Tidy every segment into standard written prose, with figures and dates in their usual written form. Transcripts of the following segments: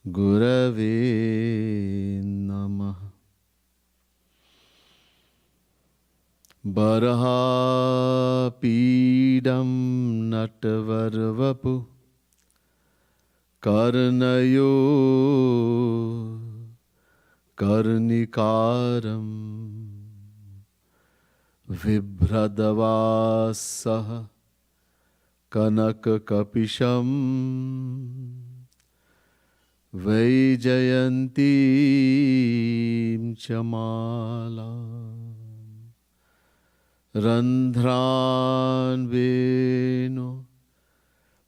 गुरवे नमः। बर्हापीडं नटवरवपु कर्णयो कर्णिकारं बिभ्रदवासः कनककपिशं वैजयन्तीं च मालाम् रन्ध्रान्वेनो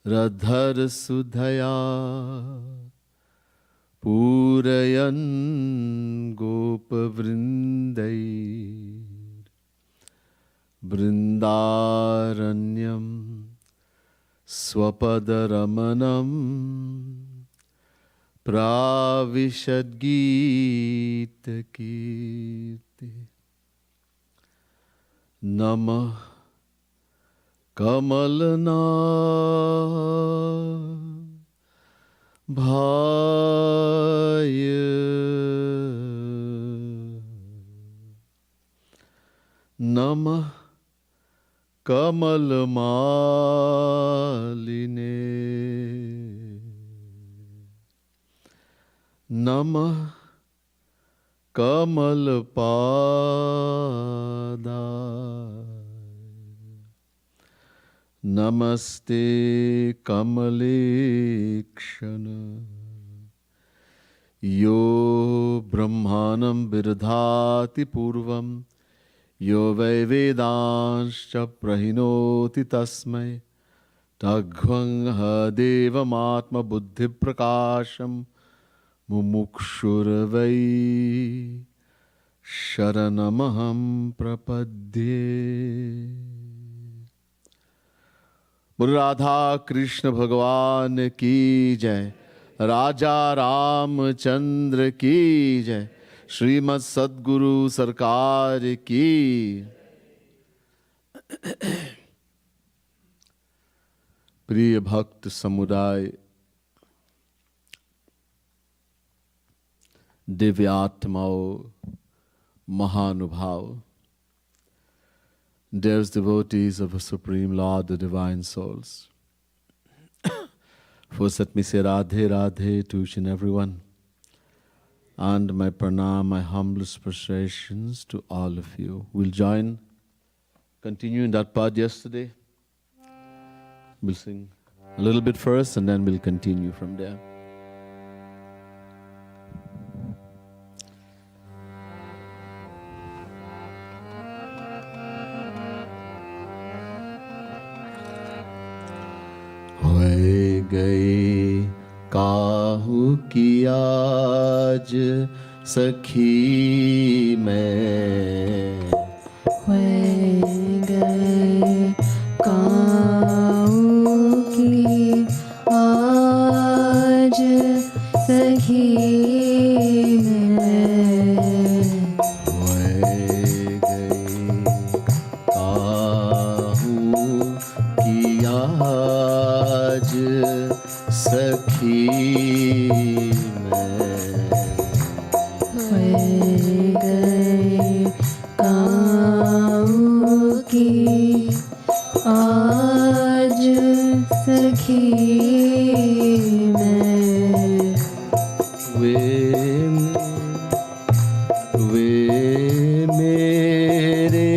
रधरसुधया पूरयन् गोपवृन्दैर्बृन्दारण्यं स्वपदरमणं प्राविशद्गीतकीर्ति। नमः कमलनाभाय नमः कमलमालिने नमः कमलपादाय नमस्ते कमलेक्षण यो ब्रह्माणं विदधाति पूर्वं यो वै वेदांश्च प्रहिणोति तस्मै तद्ध्वं देवमात्मबुद्धिप्रकाशं मुमुक्षुर्वै शरणमहं प्रपद्ये। बोलो राधा कृष्ण भगवान की जय, राजा रामचंद्र की जय, श्रीमद् सद्गुरु सरकार की। प्रिय भक्त समुदाय, दिव्यात्माओं, महानुभाव, dearest devotees of the Supreme Lord, the Divine Souls. First let me say Radhe Radhe to each and everyone, and my pranam, my humblest prostrations to all of you. We'll continue in that part yesterday. We'll sing a little bit first and then we'll continue from there. गए काहू की आज सखी मैं, गए काहू की आज सखी मैं, गए काहू की आज सखी मैं, गए काहू की आज सखी मैं, वे मेरे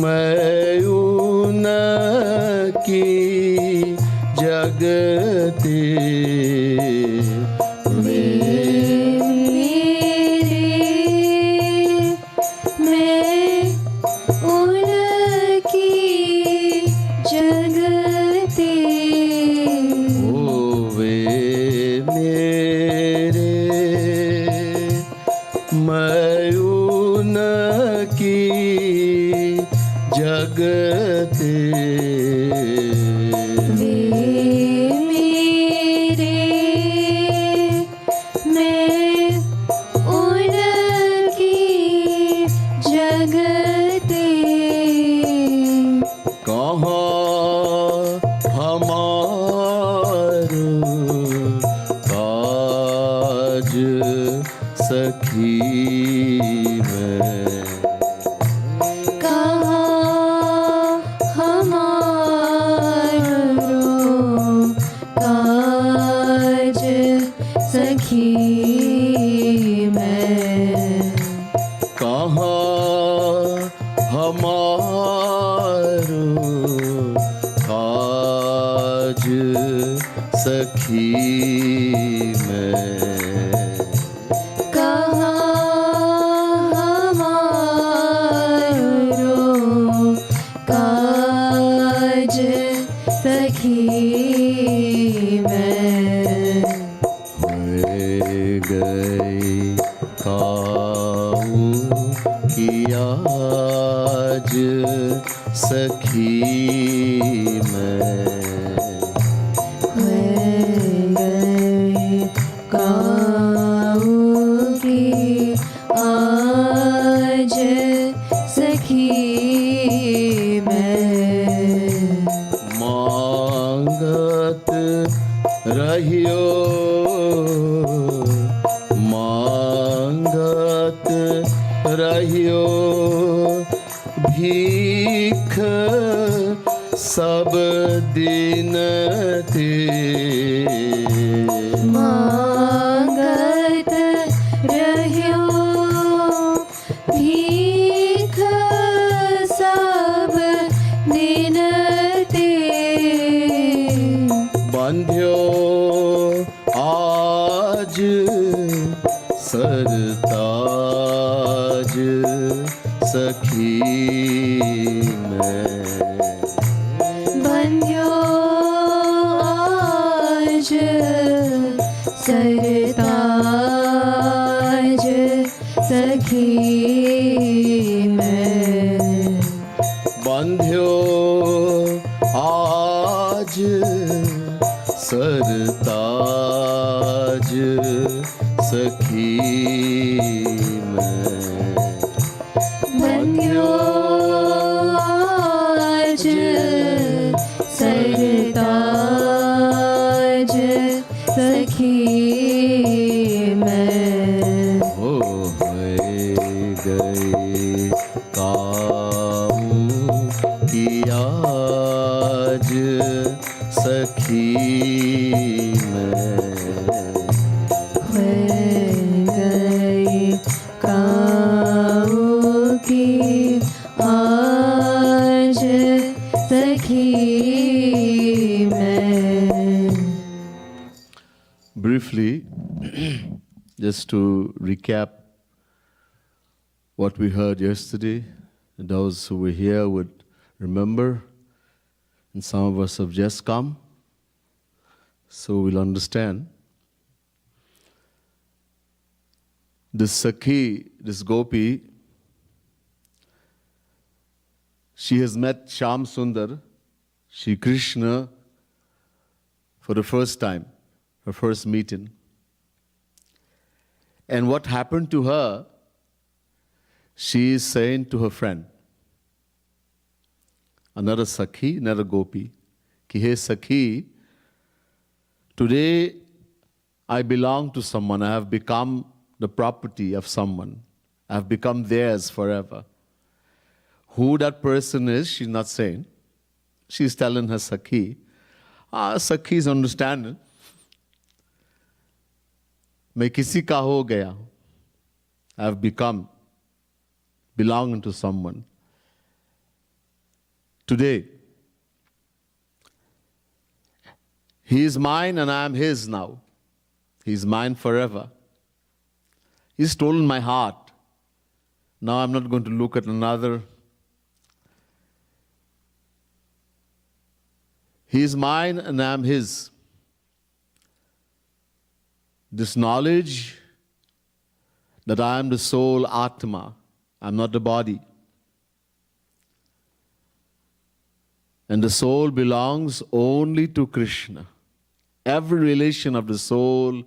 मैं उनकी जगते वे मेरे, मैं उनकी जगते। ओ वे मेरे, मैं उनकी जगते। वे मेरे, मैं उनकी जगते। हमारो काज सखी में कहाँ हमारो काज सखी में होए गई काऊ की आज सखी में काऊ की आज सखी में मांगत रहियो मांगत रहियो भीख सब दिन ते मांगत रहियो भीख सब दिन ते बंध्यो आज सरताज सखी में बंध्यो आज सरताज सखी में बंध्यो आज सरताज सखी में बंध्यो आज सरताज सखी में हो गई काऊ की आज सखी में गई काऊ की आज सखी में Briefly, just to recap what we heard yesterday, those who were here would remember, and some of us have just come, so we'll understand. This Sakhi, this Gopi, she has met Shyam Sundar, Shri Krishna, for the first time, her first meeting. And what happened to her, she is saying to her friend, another Sakhi, another Gopi, ki hey Sakhi, today I belong to someone, I have become the property of someone. I have become theirs forever. Who that person is, she's not saying. She's telling her Sakhi. Sakhi is understanding. मैं किसी का हो गया हूं. I have become belonging to someone. Today, he is mine and I am his now. He is mine forever. He's stolen my heart. Now I'm not going to look at another. He is mine and I am his. This knowledge that I am the soul Atma, I'm not the body. And the soul belongs only to Krishna. Every relation of the soul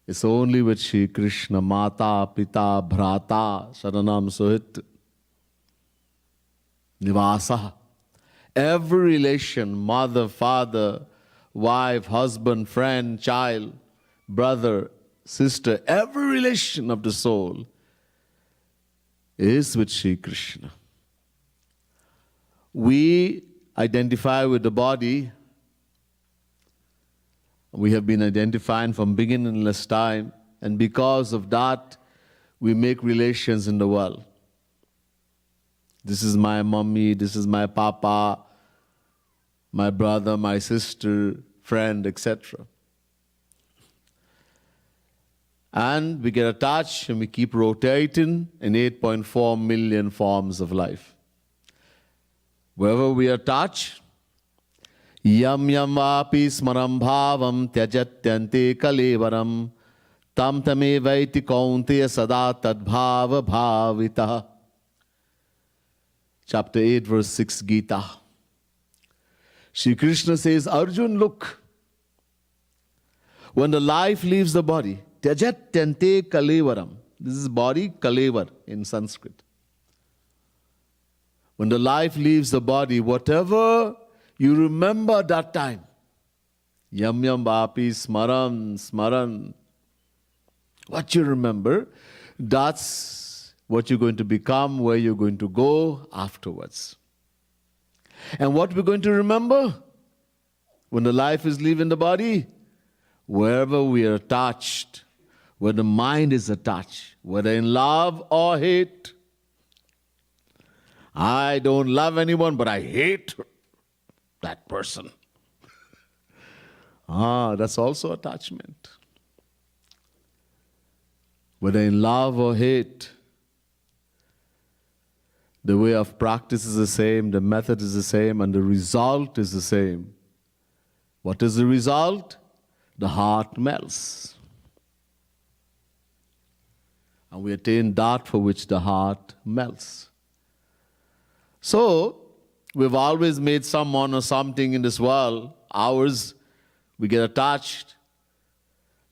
is only with Shri Krishna, Mata, Pita, Bhrata, Saranam Sohit, Nivasa. Every relation, mother, father, wife, husband, friend, child, brother, sister, every relation of the soul is with Shri Krishna. We identify with the body. We have been identifying from beginningless time, and because of that, we make relations in the world. This is my mummy, this is my papa, my brother, my sister, friend, etc. And we get attached and we keep rotating in 8.4 million forms of life. Wherever we are attached, yam yam vapi smaram bhavam tyajatyante kalevaram tam tame vaiti kaunteya sada tadbhava bhavita. Chapter 8, verse 6, Gita. Shri Krishna says, Arjun, look, when the life leaves the body, tyajatyante kalevaram. This is body, kalevar in Sanskrit. When the life leaves the body, whatever you remember that time, yam yam vapi smaran, smaran, what you remember, that's what you're going to become, where you're going to go afterwards. And what we're going to remember when the life is leaving the body, wherever we are attached, where the mind is attached, whether in love or hate. I don't love anyone, but I hate that person. That's also attachment. Whether in love or hate, the way of practice is the same, the method is the same, and the result is the same. What is the result? The heart melts. And we attain that for which the heart melts. So, we've always made someone or something in this world ours. We get attached.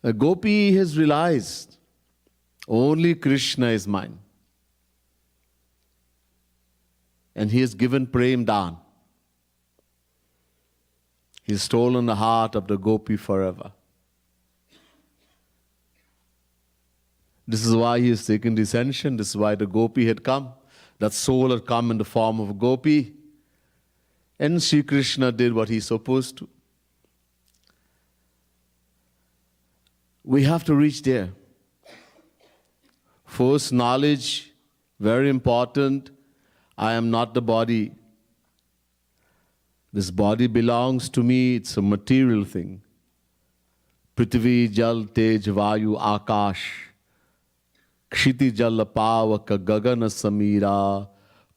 A gopi has realized only Krishna is mine. And he has given Prem Dan. He's stolen the heart of the gopi forever. This is why he has taken descension. This is why the gopi had come. That soul had come in the form of a gopi. And Sri Krishna did what he's supposed to. We have to reach there. First, knowledge, very important. I am not the body. This body belongs to me. It's a material thing. Prithvi, Jal, Tej, Vayu, Akash. Kshiti, Jal, Pavaka, Gagana, Samira.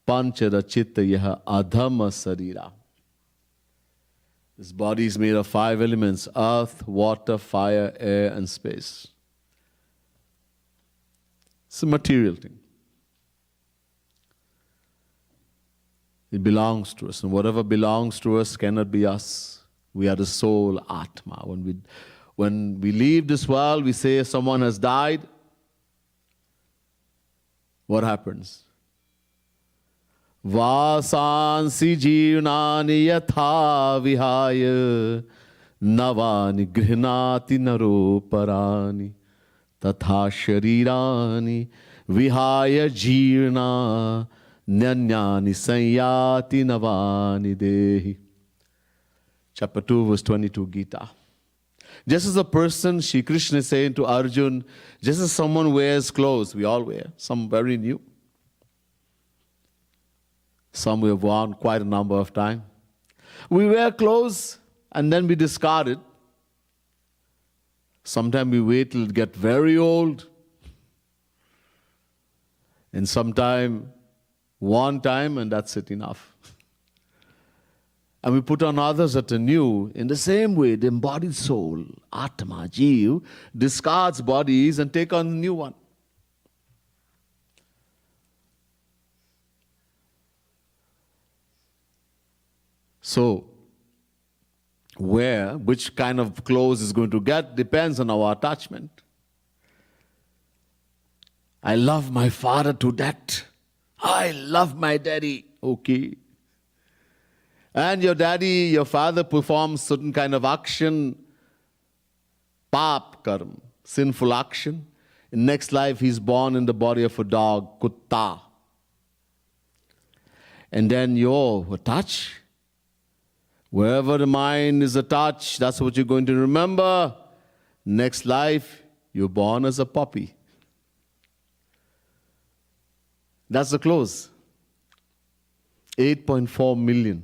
Panchara, Chitta, Yaha, Adhama, Sarira. This body is made of 5 elements: earth, water, fire, air, and space. It's a material thing. It belongs to us, and whatever belongs to us cannot be us. We are the soul, Atma. When we leave this world, we say someone has died. What happens? Vasansi jivnani yatha vihaya navani grihnati naro parani tatha sharirani vihaya jivna Nyanyani sanyati navani dehi. Chapter 2, verse 22, Gita. Just as a person, Shri Krishna is saying to Arjun, just as someone wears clothes, we all wear, some very new. Some we have worn quite a number of times. We wear clothes and then we discard it. Sometimes we wait till it gets very old. And sometimes one time and that's it, enough. And we put on others that are new. In the same way, the embodied soul, Atma, Jeev, discards bodies and take on a new one. So, which kind of clothes is going to get depends on our attachment. I love my father to death. I love my daddy. Okay. And your daddy, your father performs certain kind of action, pap karma, sinful action. In next life, he's born in the body of a dog, kutta. And then you're attached. Wherever the mind is attached, that's what you're going to remember. Next life, you're born as a puppy. That's the clothes. 8.4 million.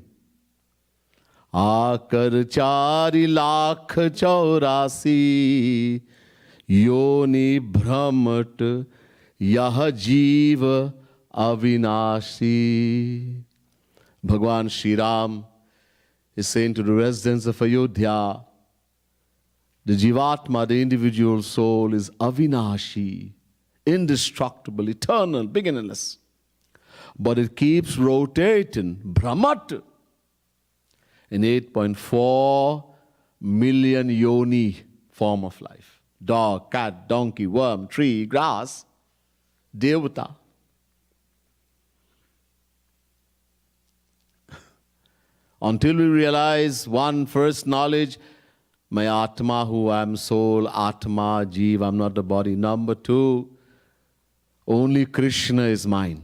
आकर 4,84,000 योनि भ्रमट यह जीव अविनाशी. Bhagwan Shri Ram is saying to the residents of Ayodhya, the Jivatma, the individual soul, is avinashi, indestructible, eternal, beginningless. But it keeps rotating, Brahmat, in 8.4 million yoni form of life. Dog, cat, donkey, worm, tree, grass, devata. Until we realize one first knowledge, my Atma, who I am soul, Atma, Jeev, I am not the body. Number two, only Krishna is mine.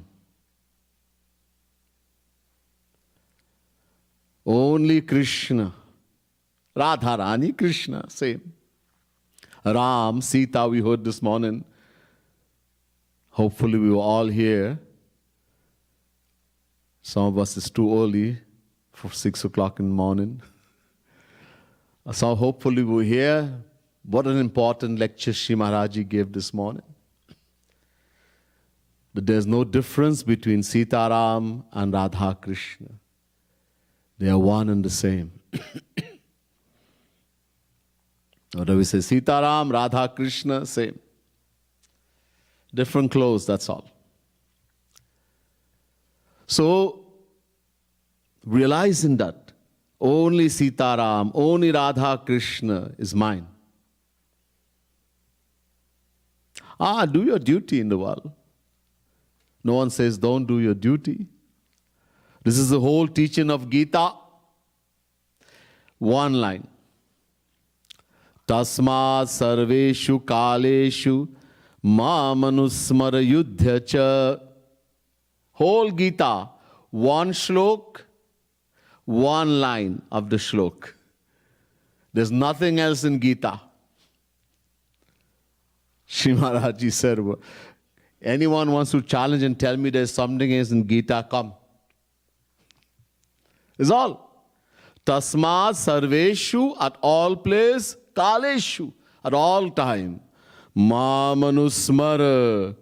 Only Krishna. Radharani, Krishna, same. Ram, Sita, we heard this morning. Hopefully we were all here. Some of us is too early for 6 o'clock in the morning. So hopefully we're here. What an important lecture Shri Maharaji gave this morning. But there's no difference between Sita Ram and Radha Krishna. They are one and the same. Whether we say Sita Ram, Radha Krishna, same. Different clothes, that's all. So, realizing that only Sita Ram, only Radha Krishna is mine. Do your duty in the world. No one says don't do your duty. This is the whole teaching of Gita. One line. Tasmat sarveshu kaleshu ma manusmara yudhya cha. Whole Gita, one shlok, one line of the shlok. There's nothing else in Gita. Shri Maharaji said, anyone wants to challenge and tell me there's something else in Gita, come. Is all. Tasmat sarveshu, at all place, kaleshu, at all time. Ma manusmara.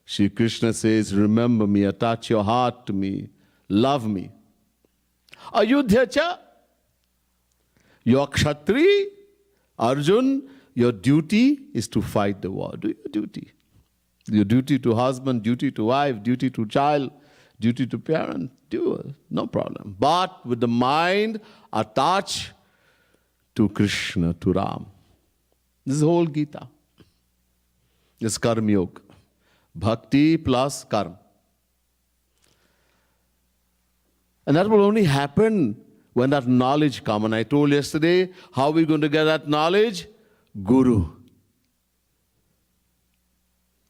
Shri Krishna says, remember me, attach your heart to me, love me. Ayodhya cha. Your Kshatri, Arjun, your duty is to fight the war. Do your duty. Your duty to husband, duty to wife, duty to child, duty to parent. Do it, no problem. But with the mind attached to Krishna, to Ram. This is the whole Gita. This is Karma Yoga. Bhakti plus karma. And that will only happen when that knowledge comes. And I told yesterday, how are we going to get that knowledge? Guru.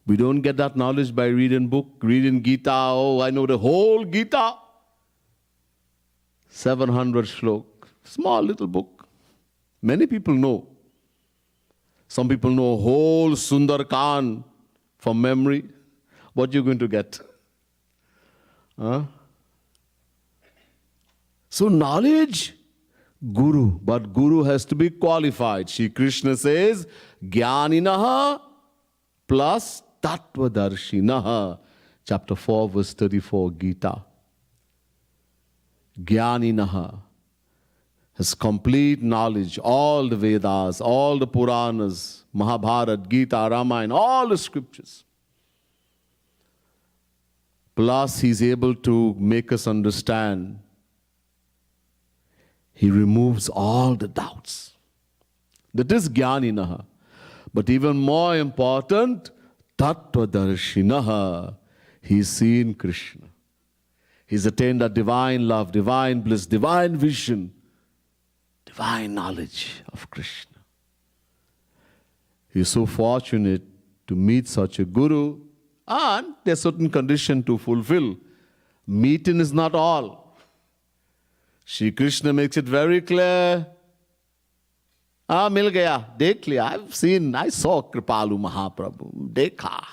We don't get that knowledge by reading book, reading Gita. Oh, I know the whole Gita. 700 shlok. Small little book. Many people know. Some people know whole Sundar Khan from memory. What are you going to get? So knowledge, Guru. But Guru has to be qualified. Shri Krishna says, Jnaninaha plus Tatvadarshinaha. Chapter 4, verse 34, Gita. Jnaninaha has complete knowledge. All the Vedas, all the Puranas, Mahabharata, Gita, Ramayana, all the scriptures. Plus, he's able to make us understand. He removes all the doubts. That is Jnaninaha. But even more important, Tattvadarshinaha. He's seen Krishna. He's attained that divine love, divine bliss, divine vision, divine knowledge of Krishna. He's so fortunate to meet such a guru, and there's certain condition to fulfill. Meeting is not all. Shri Krishna makes it very clear. Mil gaya, dekh liya. I saw Kripalu Mahaprabhu. Dekha.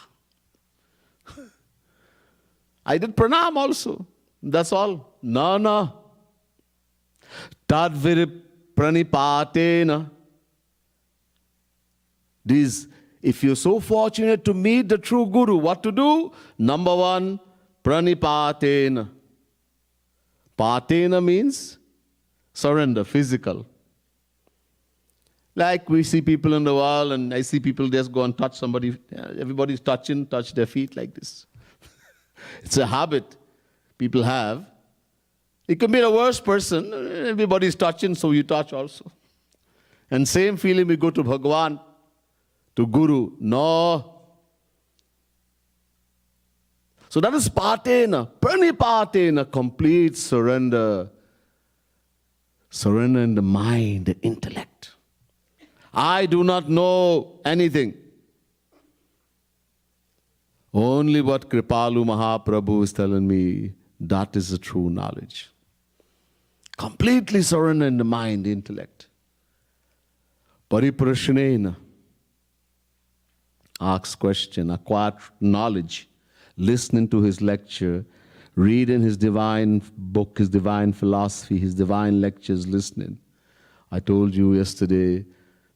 I did pranam also. That's all. Na. Tadvir pranipatena. These, if you're so fortunate to meet the true Guru, what to do? Number one, pranipatena. Patena means surrender, physical. Like we see people in the world, and I see people just go and touch somebody. Everybody's touch their feet like this. It's a habit people have. It can be the worst person. Everybody's touching, so you touch also. And same feeling we go to Bhagwan, to Guru. No. So that is patena, pranipatena, complete surrender. Surrender in the mind, the intellect. I do not know anything. Only what Kripalu Mahaprabhu is telling me, that is the true knowledge. Completely surrender in the mind, the intellect. Pariprashanena. Asks question, acquire knowledge. Listening to his lecture, reading his divine book, his divine philosophy, his divine lectures, listening. I told you yesterday,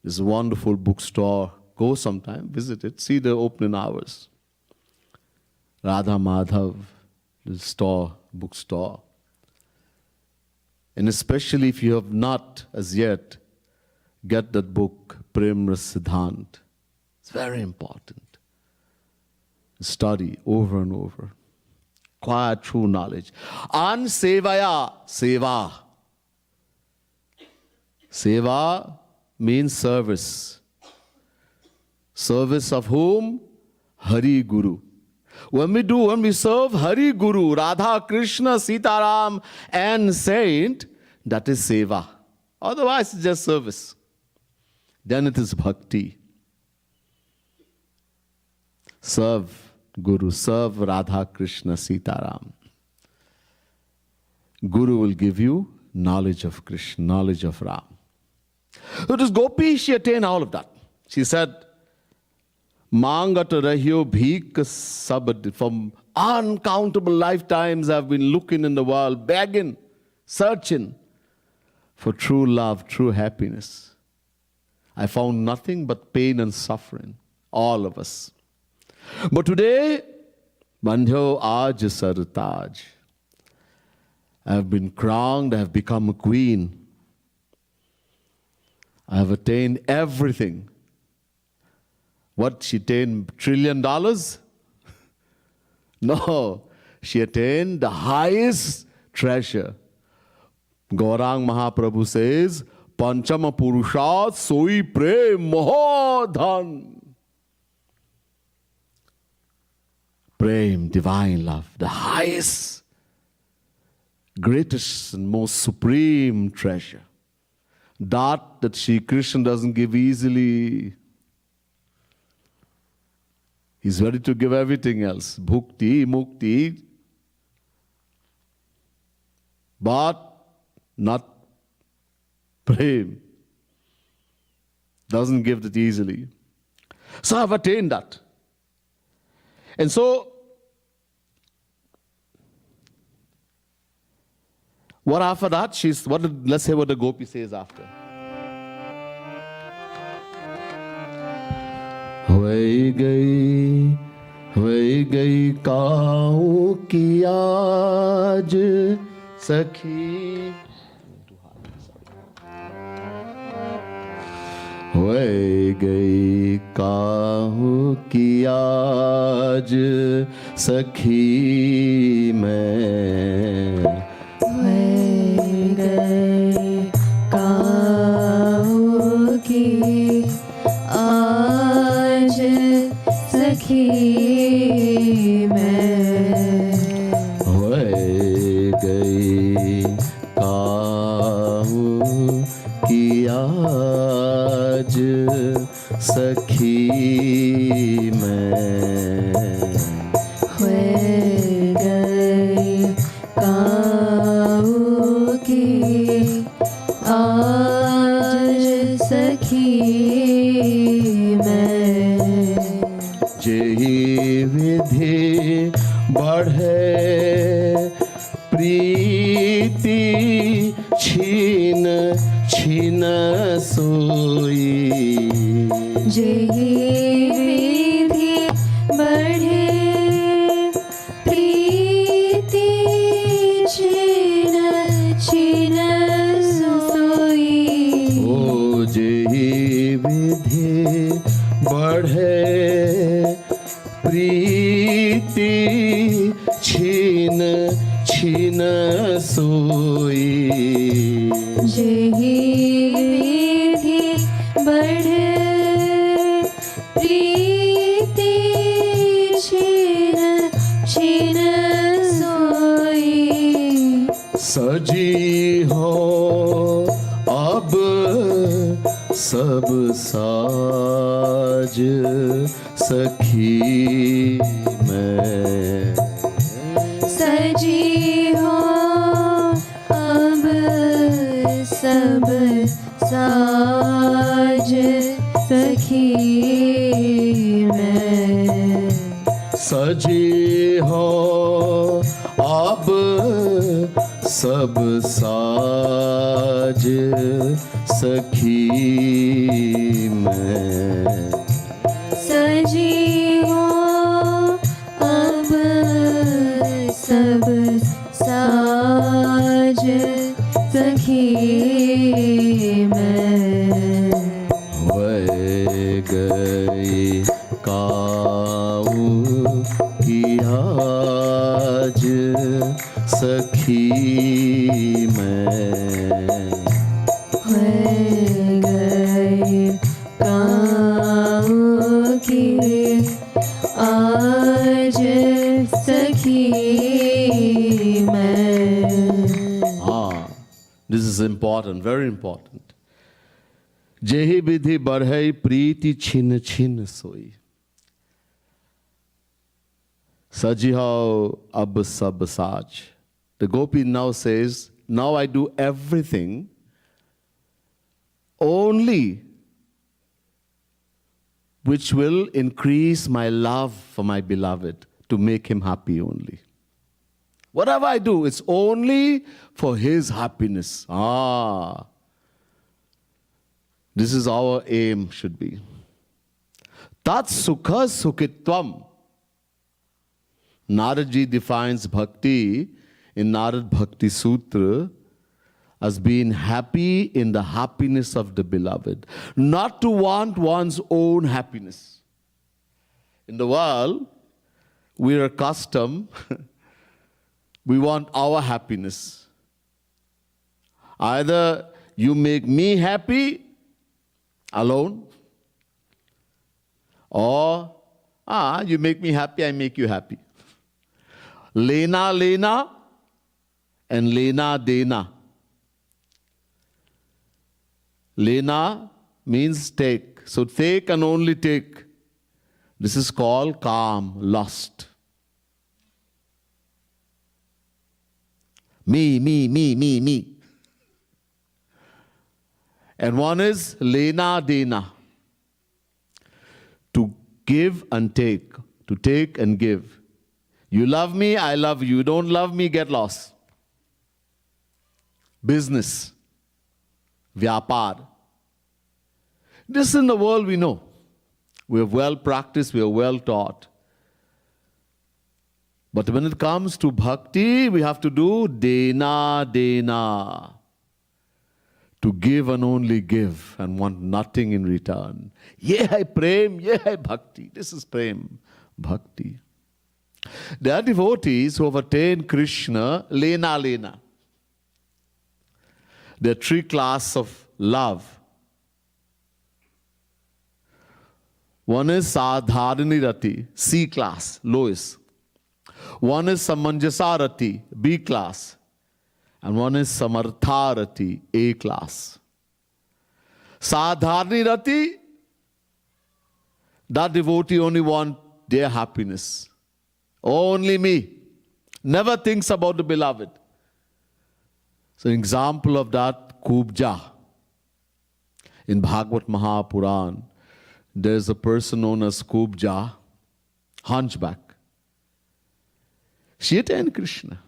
there's a wonderful bookstore. Go sometime, visit it, see the opening hours. Radha Madhav, the store, bookstore. And especially if you have not as yet get that book, Prem Ras Siddhant. It's very important. Study over and over. Acquire true knowledge. An sevaya, seva. Seva means service. Service of whom? Hari Guru. When we serve Hari Guru, Radha, Krishna, Sitaram, and Saint, that is seva. Otherwise, it's just service. Then it is bhakti. Serve Guru, serve Radha, Krishna, Sitaram. Guru will give you knowledge of Krishna, knowledge of Ram. So this Gopi, she attained all of that. She said, Mangat rahyo bhik sabad. From uncountable lifetimes I've been looking in the world, begging, searching for true love, true happiness. I found nothing but pain and suffering, all of us. But today, Bandhyo Aaj Sartaj. I have been crowned, I have become a queen. I have attained everything. What, she attained $1 trillion? No, she attained the highest treasure. Gaurang Mahaprabhu says, Panchama Purushat Soi Prem Mohodhan. Prem, divine love, the highest, greatest and most supreme treasure. That Shri Krishna doesn't give easily. He's ready to give everything else. Bhukti, mukti. But not prem. Doesn't give that easily. So I've attained that. And so, what after that? Let's hear what the Gopi says after. Hoy gayi kaun ki aaj sakhi. Hoy gayi kaun ki aaj sakhi main. Hoy gayi kaun ki aaj sakhi main. Hoy gayi kaun ki aaj sakhi main. Hoy gayi kaun ki aaj sakhi main. जेहि विधि बढ़े प्रीति छीन छीन सोई। जेहि विधि बढ़े प्रीति छिन छिन सोई। ओ जेहि विधि बढ़े प्रीति छीन छीन सोई। जेहि विधि बढ़े प्रीति छिन छिन सोई। सजी हो अब सब साज सखी मैं। सजी हो अब सब साज सखी मैं। सजी हो अब सब साज सखी मैं। सजी हो अब सब साज सखी मैं। वह गई काऊ की आज सखी मैं। गए काऊ की आज सखी मैं। This is important, very important. जेहि विधि बढ़ई प्रीति छिन छिन सोई। Sajiho ab sab saj. The gopi now says, now I do everything only which will increase my love for my beloved, to make him happy only. Whatever I do, it's only for his happiness. This is our aim should be. Tat sukha sukhitvam. Naradji defines bhakti in Narad Bhakti Sutra as being happy in the happiness of the beloved, not to want one's own happiness. In the world, we are accustomed, we want our happiness. Either you make me happy alone, or you make me happy, I make you happy. Lena lena and lena dena. Lena means take. So take and only take. This is called calm, lust. Me. And one is lena dena. To give and take. To take and give. You love me, I love you. You don't love me, get lost. Business. Vyapar. This in the world we know. We are well practiced, we are well taught. But when it comes to bhakti, we have to do dena. To give and only give and want nothing in return. Ye hai prem, ye hai bhakti. This is prem, bhakti. There are devotees who have attained Krishna, lena. There are three classes of love. One is Sadharani Rati, C class, lowest. One is Samanjasa Rati, B class. And one is Samartha Rati, A class. Sadharani Rati, that devotee only wants their happiness. Only me. Never thinks about the beloved. So an example of that, Kubja. In Bhagavad Mahapuran, there's a person known as Kubja, hunchback. She attained Krishna.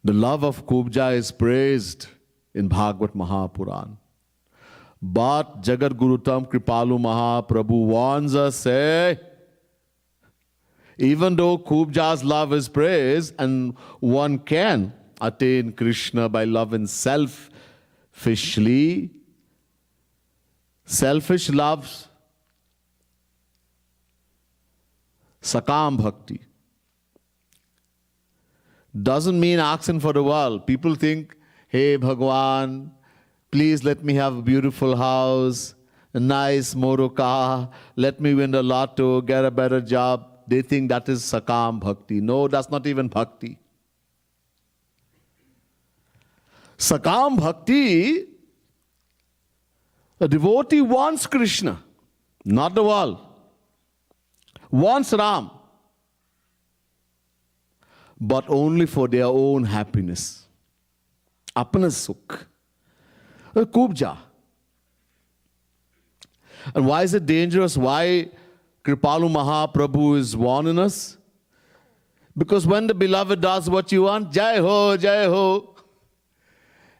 The love of Kubja is praised in Bhagavad Mahapuran. But Jagat Gurutam Kripalu Mahaprabhu warns us, say, even though Kubja's love is praised and one can attain Krishna by loving selfishly, selfish loves, Sakam Bhakti, doesn't mean asking for the world. People think, hey Bhagwan, please let me have a beautiful house, a nice motor car, let me win the lotto, get a better job. They think that is Sakam Bhakti. No, that's not even Bhakti. Sakam Bhakti, a devotee wants Krishna, not the world. Wants Ram, but only for their own happiness. Apna sukh. Kubja. And why is it dangerous? Why Kripalu Mahaprabhu is warning us? Because when the beloved does what you want, Jai Ho, Jai Ho,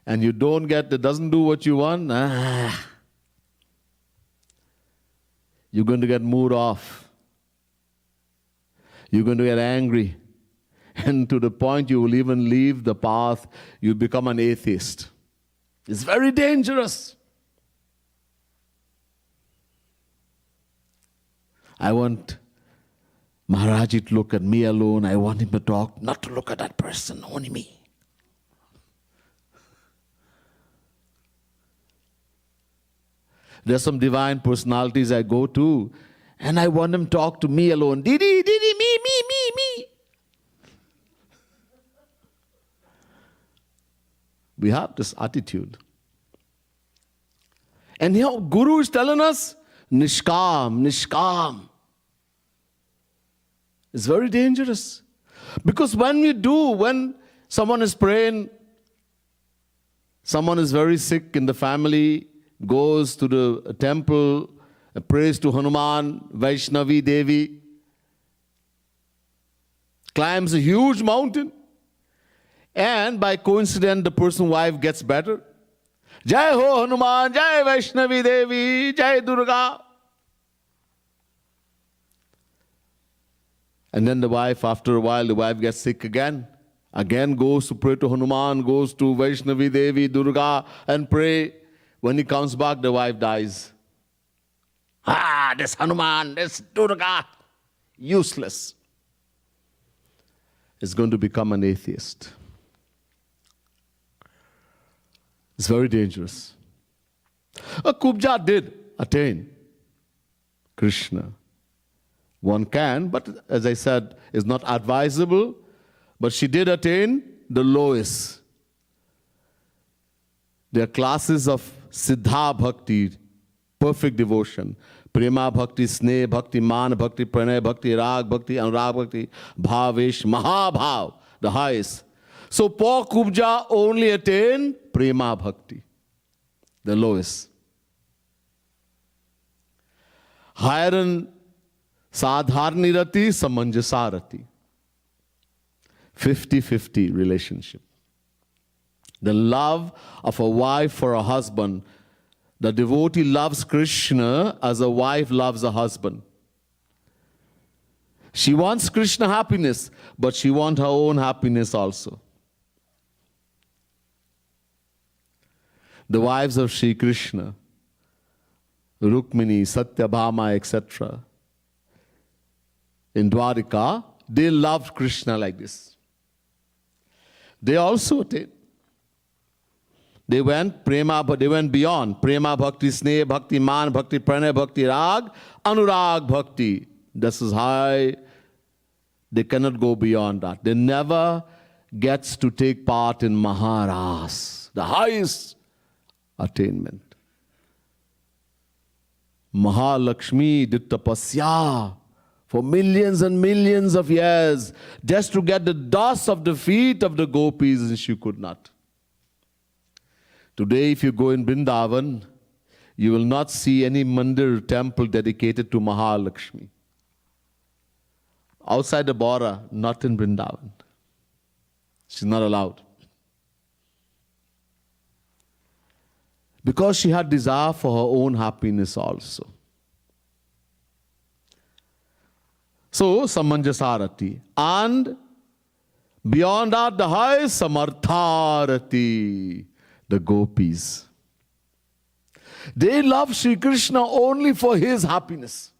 and you don't get, it doesn't do what you want, you're going to get mood off. You're going to get angry. And to the point you will even leave the path, you become an atheist. It's very dangerous. I want Maharaji to look at me alone. I want him to talk, not to look at that person, only me. There's some divine personalities I go to, and I want them to talk to me alone. Didi, Didi, me. We have this attitude. And here Guru is telling us, Nishkam, Nishkam. It's very dangerous. Because when someone is praying, someone is very sick in the family, goes to the temple, prays to Hanuman, Vaishnavi Devi, climbs a huge mountain, and by coincidence the person's wife gets better. Jai Ho Hanuman, Jai Vaishnavi Devi, Jai Durga. And then the wife, after a while, the wife gets sick again goes to pray to Hanuman, goes to Vaishnavi Devi, Durga, and pray. When he comes back, the wife dies. This Hanuman, this Durga, useless. Is going to become an atheist. It's very dangerous. Kubja did attain Krishna. One can, but as I said, is not advisable. But she did attain the lowest. There are classes of Siddha Bhakti, perfect devotion. Prema Bhakti, Sneh Bhakti, Man Bhakti, Pranay Bhakti, Rag Bhakti, Anurag Bhakti, Bhavesh, Mahabhav, the highest. So poor Kubja only attained Prema Bhakti, the lowest. Higher than Sadharani Rati, Samanjasa Rati. 50-50 relationship. The love of a wife for a husband. The devotee loves Krishna as a wife loves a husband. She wants Krishna happiness, but she wants her own happiness also. The wives of Sri Krishna, Rukmini, Satyabhama, etc. in Dwarika, they loved Krishna like this. They also did. They went beyond. Prema Bhakti, Sneh Bhakti, Man Bhakti, Pranay Bhakti, Rag, Anurag Bhakti. This is high. They cannot go beyond that. They never gets to take part in Maharas, the highest attainment. Mahalakshmi did tapasya for millions and millions of years just to get the dust of the feet of the gopis, and she could not. Today, if you go in Vrindavan, you will not see any mandir temple dedicated to Mahalakshmi. Outside the border, not in Vrindavan. She's not allowed. because she had desire for her own happiness also. So, Samanjasarati. And beyond that, the highest Samartharati, the gopis. They love Sri Krishna only for his happiness.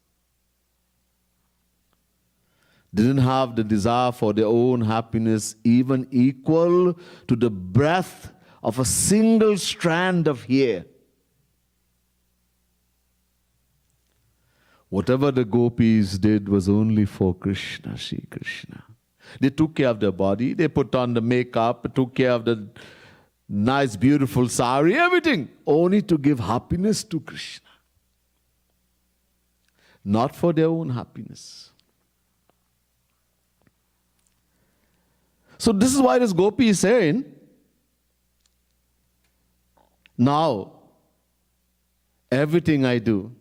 They didn't have the desire for their own happiness even equal to the breadth of a single strand of hair. Whatever the gopis did was only for Krishna, Sri Krishna. They took care of their body, they put on the makeup, took care of the nice, beautiful sari, everything, only to give happiness to Krishna. Not for their own happiness. So this is why this gopi is saying, now, everything I do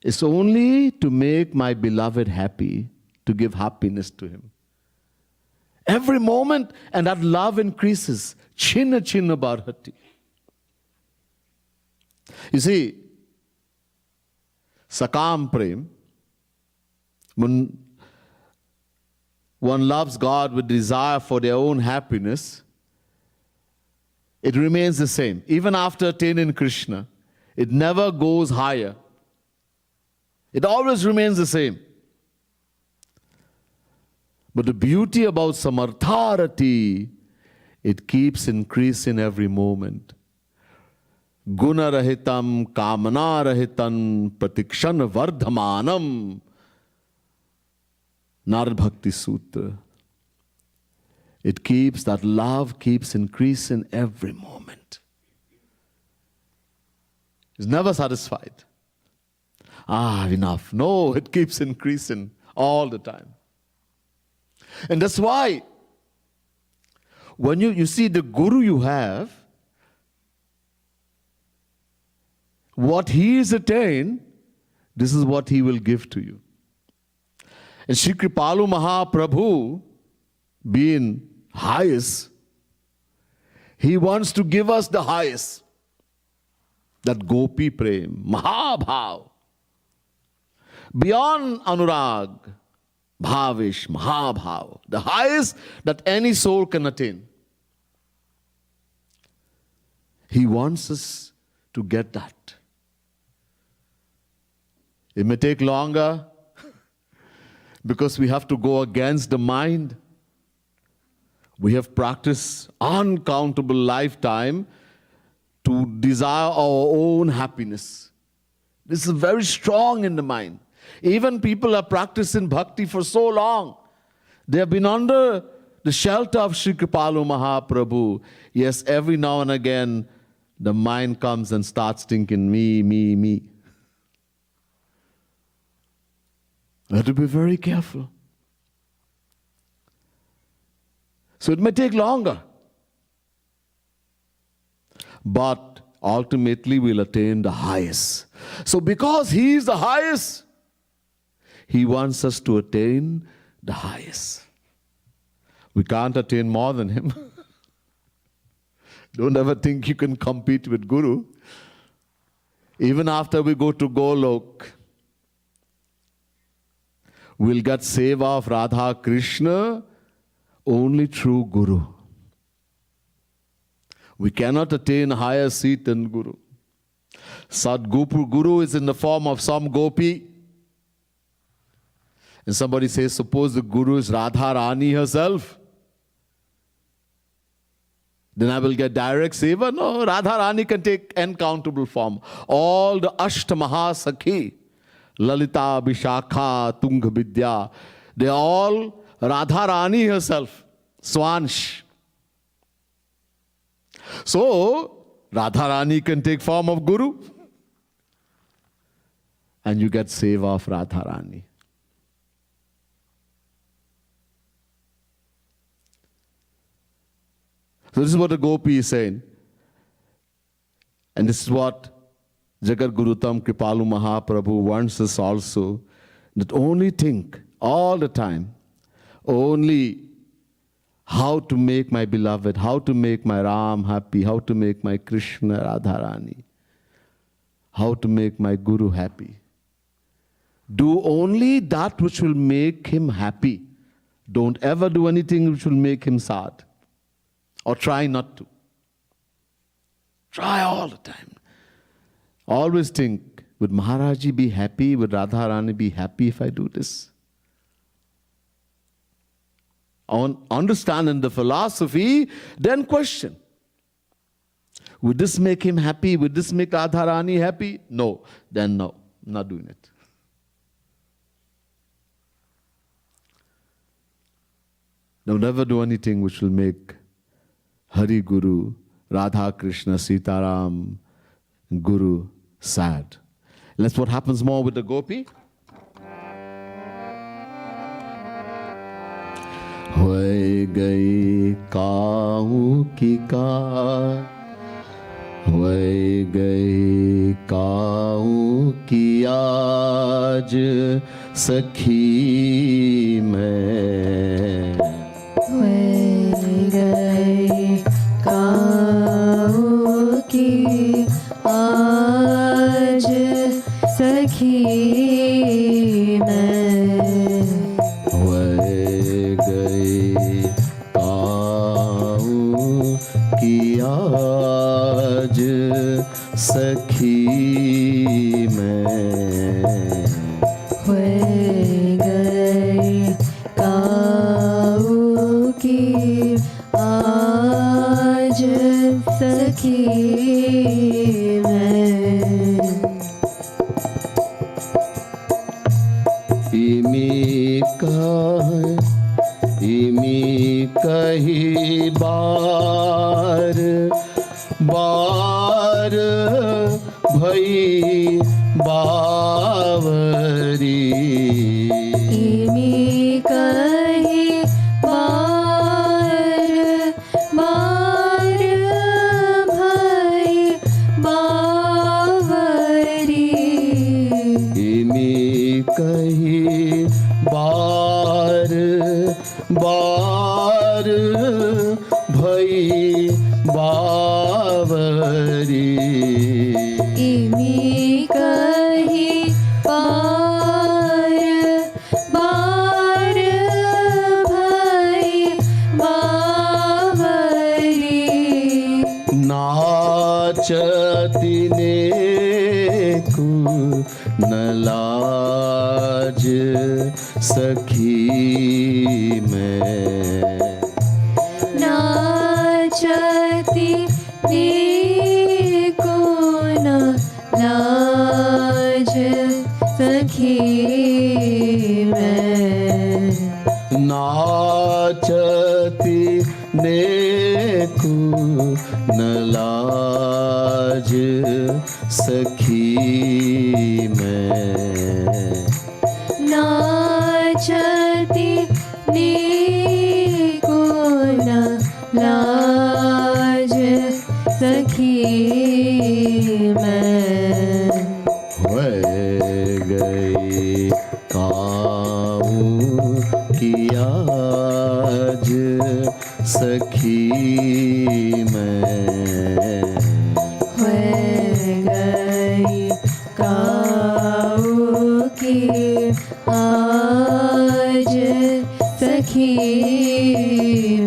is only to make my beloved happy, to give happiness to him. Every moment, and that love increases. Chinna chinna barhati. You see, Sakam Prem, when one loves God with desire for their own happiness, it remains the same. Even after attaining Krishna, it never goes higher. It always remains the same. But the beauty about Samartharati, it keeps increasing every moment. Guna rahitam kamana rahitam pratikshan vardhamanam. Narad Bhakti Sutra. It keeps, that love keeps increasing every moment. It's never satisfied. Enough. No, it keeps increasing all the time. And that's why, when you see the guru you have, what he has attained, this is what he will give to you. And Shri Kripalu Mahaprabhu, being highest, he wants to give us the highest. That Gopi Prem, Mahabhav. Beyond Anurag, Bhavish, Mahabhav. The highest that any soul can attain. He wants us to get that. It may take longer because we have to go against the mind. We have practiced uncountable lifetime to desire our own happiness. This is very strong in the mind. Even people are practicing bhakti for so long. They have been under the shelter of Sri Kripalu Mahaprabhu. Yes, every now and again, the mind comes and starts thinking, me, me, me. We have to be very careful. So it may take longer. But ultimately we'll attain the highest. So because He is the highest, He wants us to attain the highest. We can't attain more than Him. Don't ever think you can compete with Guru. Even after we go to Golok, we'll get seva of Radha Krishna only through Guru. We cannot attain a higher seat than Guru. Sadguru Guru is in the form of some gopi. And somebody says, suppose the Guru is Radha Rani herself. Then I will get direct seva? No, Radha Rani can take uncountable form. All the Ashtamaha Sakhi, Lalita, Vishakha, Tungha Vidya, they are all Radha Rani herself, Swansh. So, Radha Rani can take form of Guru. And you get seva of Radha Rani. So this is what the Gopi is saying. And this is what Jagat Gurutam Kripalu Mahaprabhu wants us also. That only think all the time, only how to make my beloved, how to make my Ram happy, how to make my Krishna Radharani, how to make my Guru happy. Do only that which will make him happy. Don't ever do anything which will make him sad. Or try not to. Try all the time. Always think, would Maharaji be happy? Would Radharani be happy if I do this? Understand in the philosophy, then question. Would this make him happy? Would this make Radharani happy? No. Then no, not doing it. Don't ever do anything which will make Hari Guru, Radha Krishna, Sitaram, Guru sad. And that's what happens more with the gopi. Hoy gai kaau ki car, होय गई काऊ की आज सखी मैं, होय गई काऊ की आज सखी मैं, होय गई काऊ की आज सखी मैं, होय गई काऊ की आज सखी मैं, इमी कही बार बार भई बावरी, इमी कही बार बार भई बावरी, इमी कही बार बार भई बावरी, इमी कही बार बार भई बावरी, नाचती नेकु न लाज सखी मैं, नाचती नीको न लाज सखी मैं, नाचती नेकु न लाज सखी मैं, नाचती नीको न लाज सखी मैं, होय गई काऊ की आज सखी मैं, होय गई काऊ की आज सखी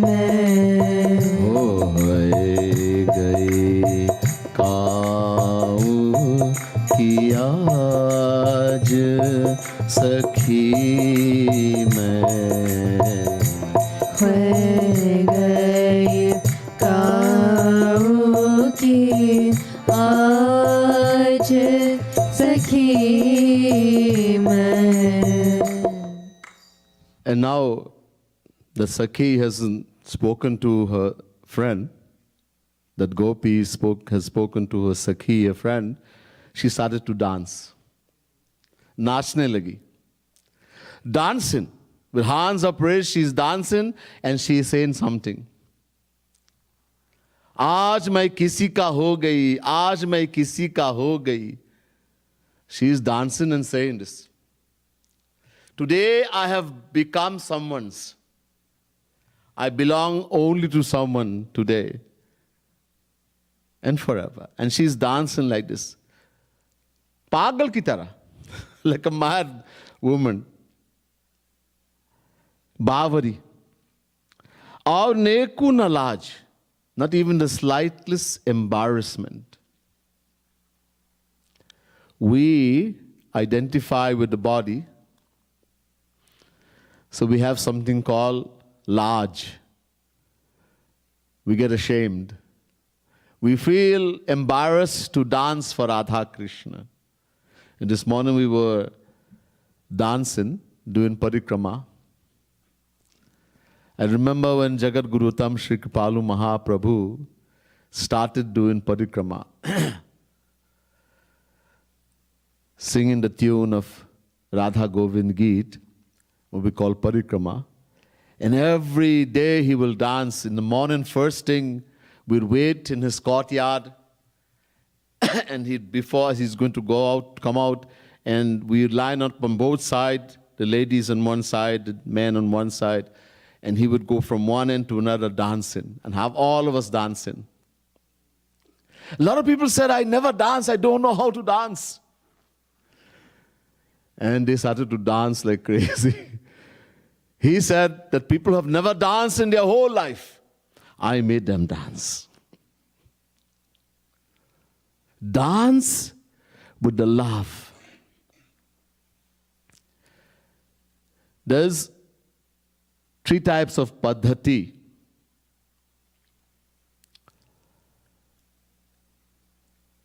मैं, होय गई काऊ की आज सखी मैं, होय गई काऊ की आज सखी मैं. And now the Sakhi has spoken to her friend, that Gopi has spoken to her Sakhi, a friend. She started to dance. Naachne lagi. Dancing. With hands upraised, she's dancing and she's saying something. आज मैं किसी का हो गई, आज मैं किसी का हो गई. She is dancing and saying this. Today I have become someone's. I belong only to someone today and forever. And she's dancing like this. Pagal ki tarah. Like a mad woman. Bavari. Aur neku nalaj. Not even the slightest embarrassment. We identify with the body. So we have something called large. We get ashamed. We feel embarrassed to dance for Radha Krishna. And this morning we were dancing, doing parikrama. I remember when Jagat Guru Tam Shri Kripalu Mahaprabhu started doing parikrama, singing the tune of Radha Govind Geet, what we call parikrama. And every day he will dance. In the morning, first thing, we'd wait in his courtyard. And before he's going to come out, and we'd line up on both sides, the ladies on one side, the men on one side. And he would go from one end to another dancing and have all of us dancing. A lot of people said, I never dance, I don't know how to dance. And they started to dance like crazy. He said that people have never danced in their whole life. I made them dance. Dance with the love. There's 3 types of paddhati.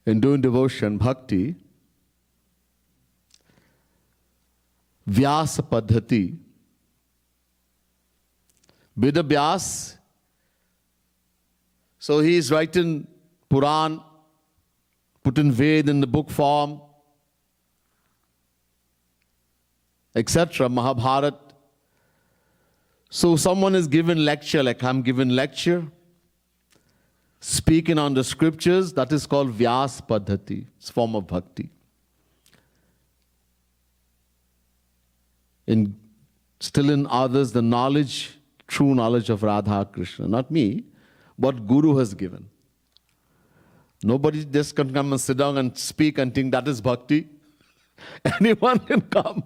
In doing devotion, bhakti, Vyasa paddhati. Veda Vyas, so he is writing Puran, put in Ved in the book form, etc., Mahabharat. So someone is given lecture, like I'm given lecture, speaking on the scriptures, that is called Vyas Paddhati. It's a form of bhakti. Still in others, the knowledge, true knowledge of Radha Krishna, not me, what Guru has given. Nobody just can come and sit down and speak and think that is bhakti. Anyone can come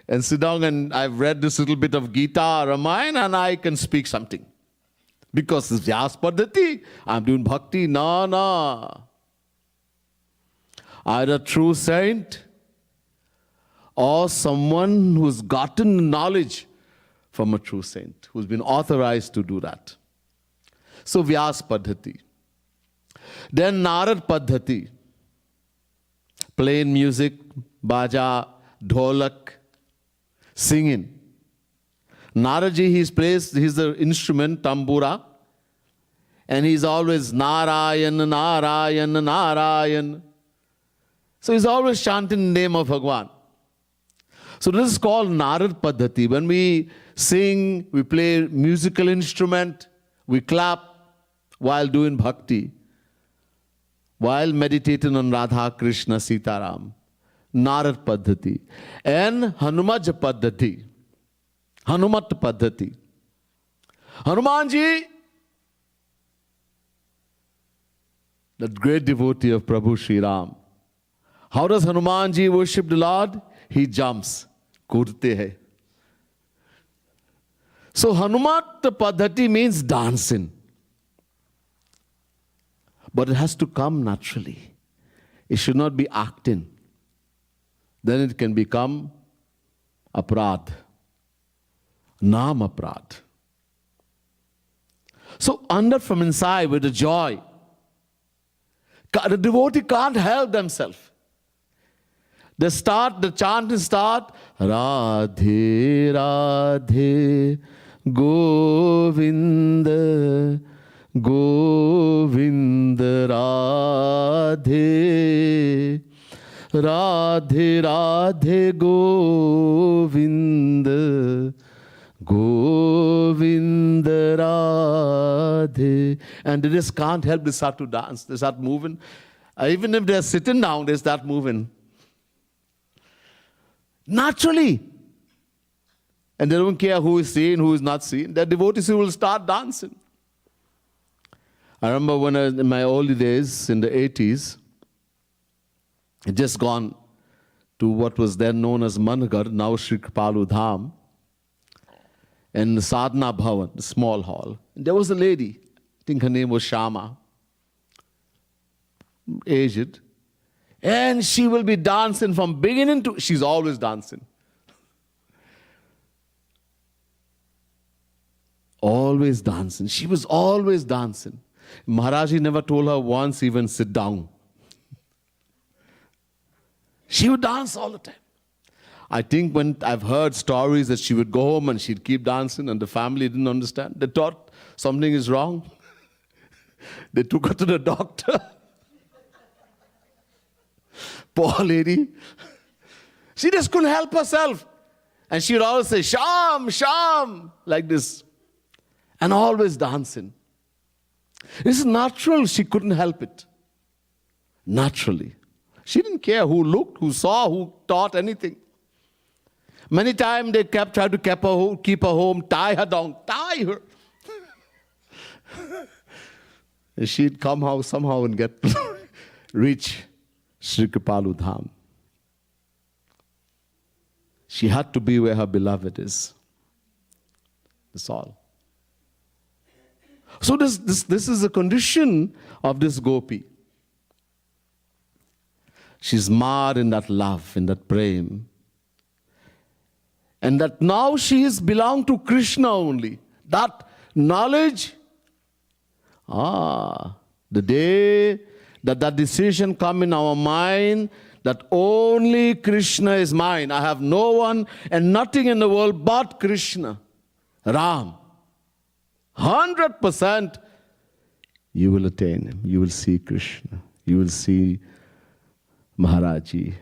and sit down and I've read this little bit of Gita, Ramayana, and I can speak something. Because it's Vyas Paddhati, I'm doing bhakti. No. Either true saint or someone who's gotten knowledge from a true saint, who's been authorized to do that. So Vyas Paddhati. Then Narad Paddhati. Plain music, baja, dholak, singing. Naraji, he's the instrument, tambura, and he's always Narayan, Narayan, Narayan. So he's always chanting the name of Bhagwan. So this is called Narad Paddhati. When we sing, we play musical instrument, we clap while doing bhakti, while meditating on Radha Krishna Sitaram. Narad Paddhati. And Hanumaj Paddhati. Hanumat Paddhati. Hanumanji, that great devotee of Prabhu Sri Ram. How does Hanumanji worship the Lord? He jumps. Kurte hai. So Hanumat Paddhati means dancing. But it has to come naturally. It should not be acting. Then it can become aprad. Nam aprad. So under from inside with the joy, the devotee can't help themselves. The chanting start, Radhe Radhe Govinda Govinda Radhe Radhe Radhe Govinda Govinda Radhe. And they just can't help, they start to dance, they start moving. Even if they're sitting down, they start moving. Naturally. And they don't care who is seen, who is not seen. The devotees will start dancing. I remember when in my early days, in the 80s, I'd just gone to what was then known as Mangar, now Sri Kripalu Dham, in the Sadhana Bhavan, the small hall. And there was a lady, I think her name was Shama, aged, and she will be dancing from beginning to, she's always dancing. Always dancing. She was always dancing. Maharaji never told her once even sit down. She would dance all the time. I think when I've heard stories that she would go home and she'd keep dancing and the family didn't understand. They thought something is wrong. They took her to the doctor. Poor lady. She just couldn't help herself. And she would always say, Sham, Sham, like this. And always dancing. It's natural, she couldn't help it. Naturally. She didn't care who looked, who saw, who taught anything. Many times they tried to keep her home, tie her down, tie her. And she'd come out somehow and get reach Sri Kripalu Dham. She had to be where her beloved is. That's all. So this is a condition of this gopi. She's marred in that love, in that prem. And that now she is belong to Krishna only. That knowledge, the day that decision come in our mind, that only Krishna is mine. I have no one and nothing in the world but Krishna. Ram. 100% you will attain him. You will see Krishna. You will see Maharaji.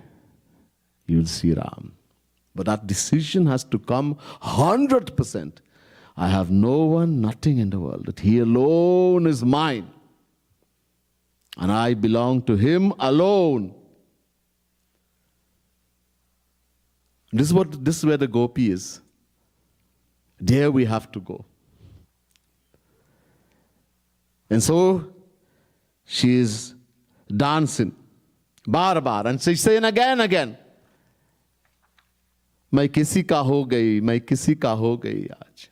You will see Ram. But that decision has to come 100%. I have no one, nothing in the world. That he alone is mine. And I belong to him alone. This is where the gopi is. There we have to go. And so she is dancing, bar, and she's saying again, मैं किसी का हो गई, मैं किसी का हो गई आज.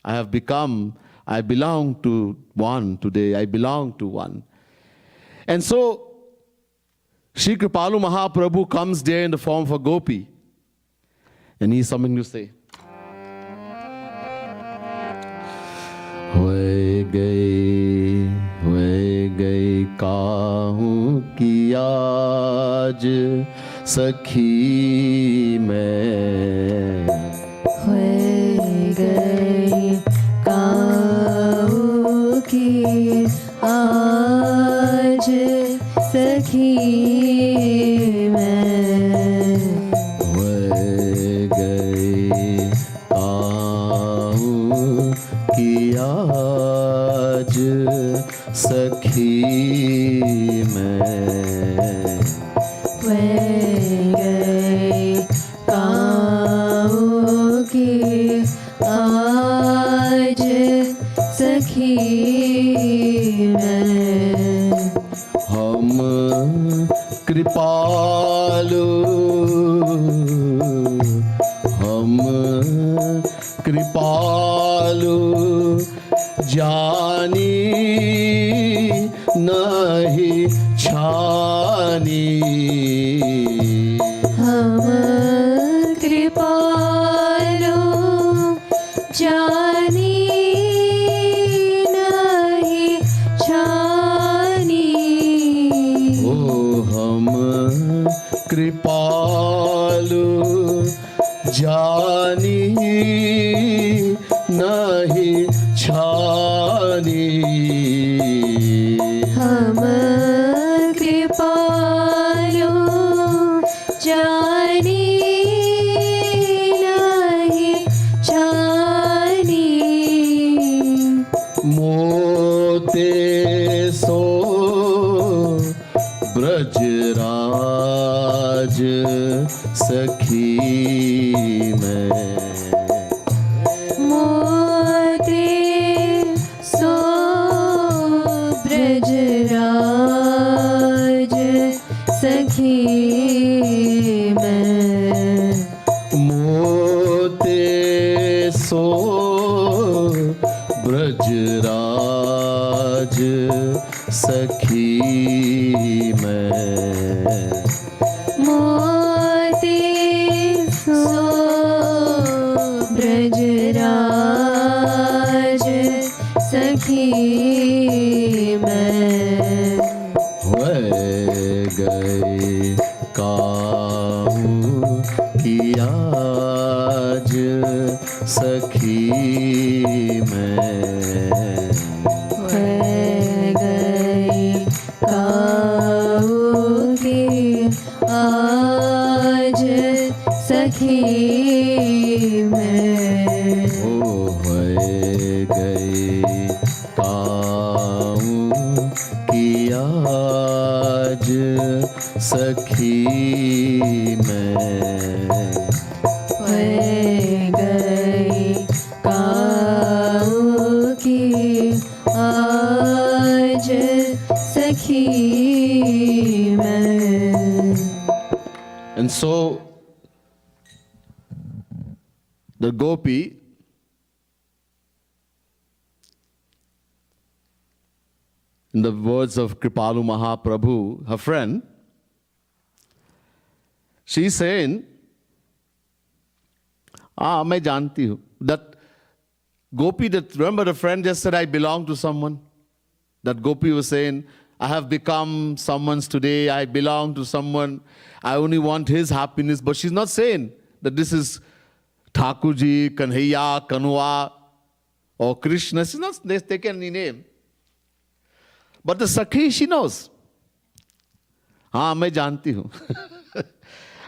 I belong to one today, I belong to one. And so, Sri Kripalu Mahaprabhu comes there in the form of a gopi. And he has something to say. होए गई काहूँ की आज सखी मैं होए गई काहूँ की आज सखी मैं होए गई काहूँ की आज सखी मैं गई काहूँ की आज सखी मैं हम कृपालु जानी नहीं छानी हम कृपालु जानी नहीं छानी ओ हम कृपालु जानी नहीं छानी हम कृपालु जानी नहीं छानी मोते सो ब्रजराज सखी मैं ब्रजराज सखी मैं मोते सो ब्रजराज सखी मैं हुए गए काहू की आज सखी मैं गई काऊ की आज सखी मैं ओ होए गई काऊ की आज सखी मैं गई काऊ की आज सखी मैं And so the gopi in the words of Kripalu Mahaprabhu, her friend, she's saying, मैं जानती हूँ. That gopi, that remember the friend just said, I belong to someone. That gopi was saying, I have become someone's today, I belong to someone, I only want his happiness. But she's not saying that this is Thakurji, Kanhaiya, Kanua, or Krishna. She's not taken any name. But the Sakhi, she knows. मैं जानती हूँ.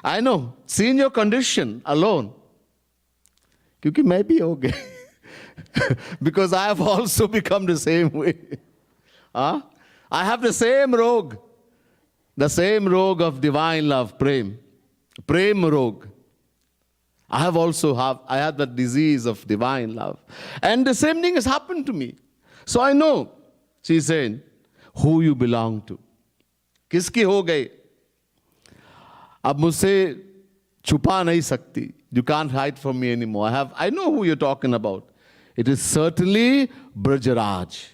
I know, seeing your condition alone. क्योंकि मैं भी हो गया. Because I have also become the same way. I have the same rog of divine love, prem rog. I have that disease of divine love. And the same thing has happened to me. So I know, she's saying, who you belong to. किसकी हो गए? अब मुझसे छुपा नहीं सकती. You can't hide from me anymore. I know who you're talking about. It is certainly Brajaraj.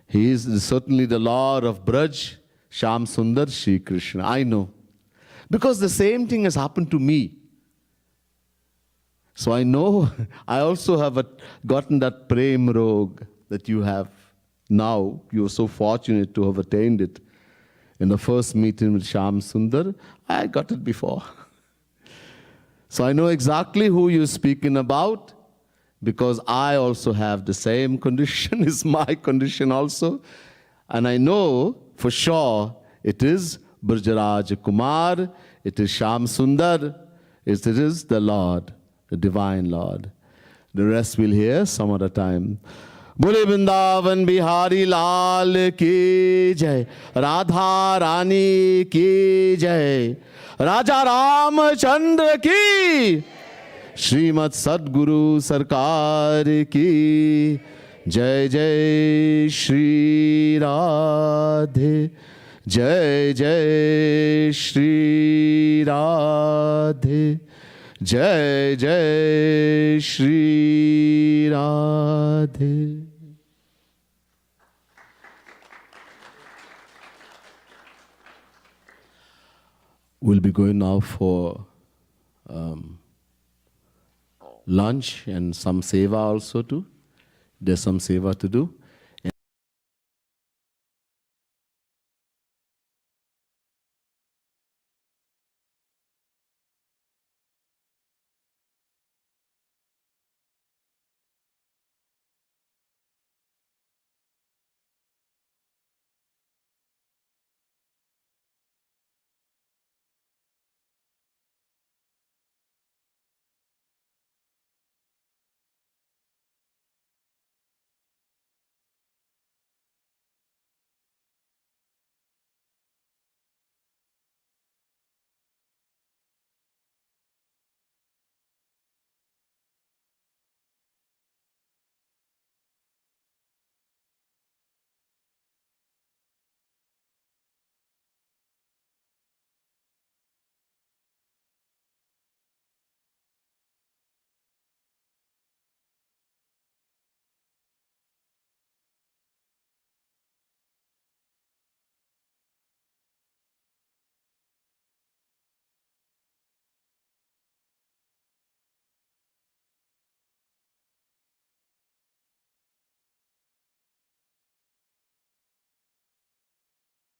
He is certainly the Lord of Braj, Shyam Sundar, Shri Krishna. I know. Because the same thing has happened to me. So I know, I also have gotten that prem rog that you have now. You are so fortunate to have attained it. In the first meeting with Shyam Sundar, I got it before. So I know exactly who you're speaking about, because I also have the same condition, is my condition also. And I know for sure it is Brajaraj Kumar, it is Shyam Sundar, it is the Lord, the Divine Lord. The rest we'll hear some other time. बोले वृंदावन बिहारी लाल की जय, राधा रानी की जय, राजा रामचंद्र की, श्रीमद सद्गुरु सरकार की जय. जय श्री राधे, जय जय श्री राधे, जय जय Shri Radhe. We'll be going now for lunch and some seva also too. There's some seva to do.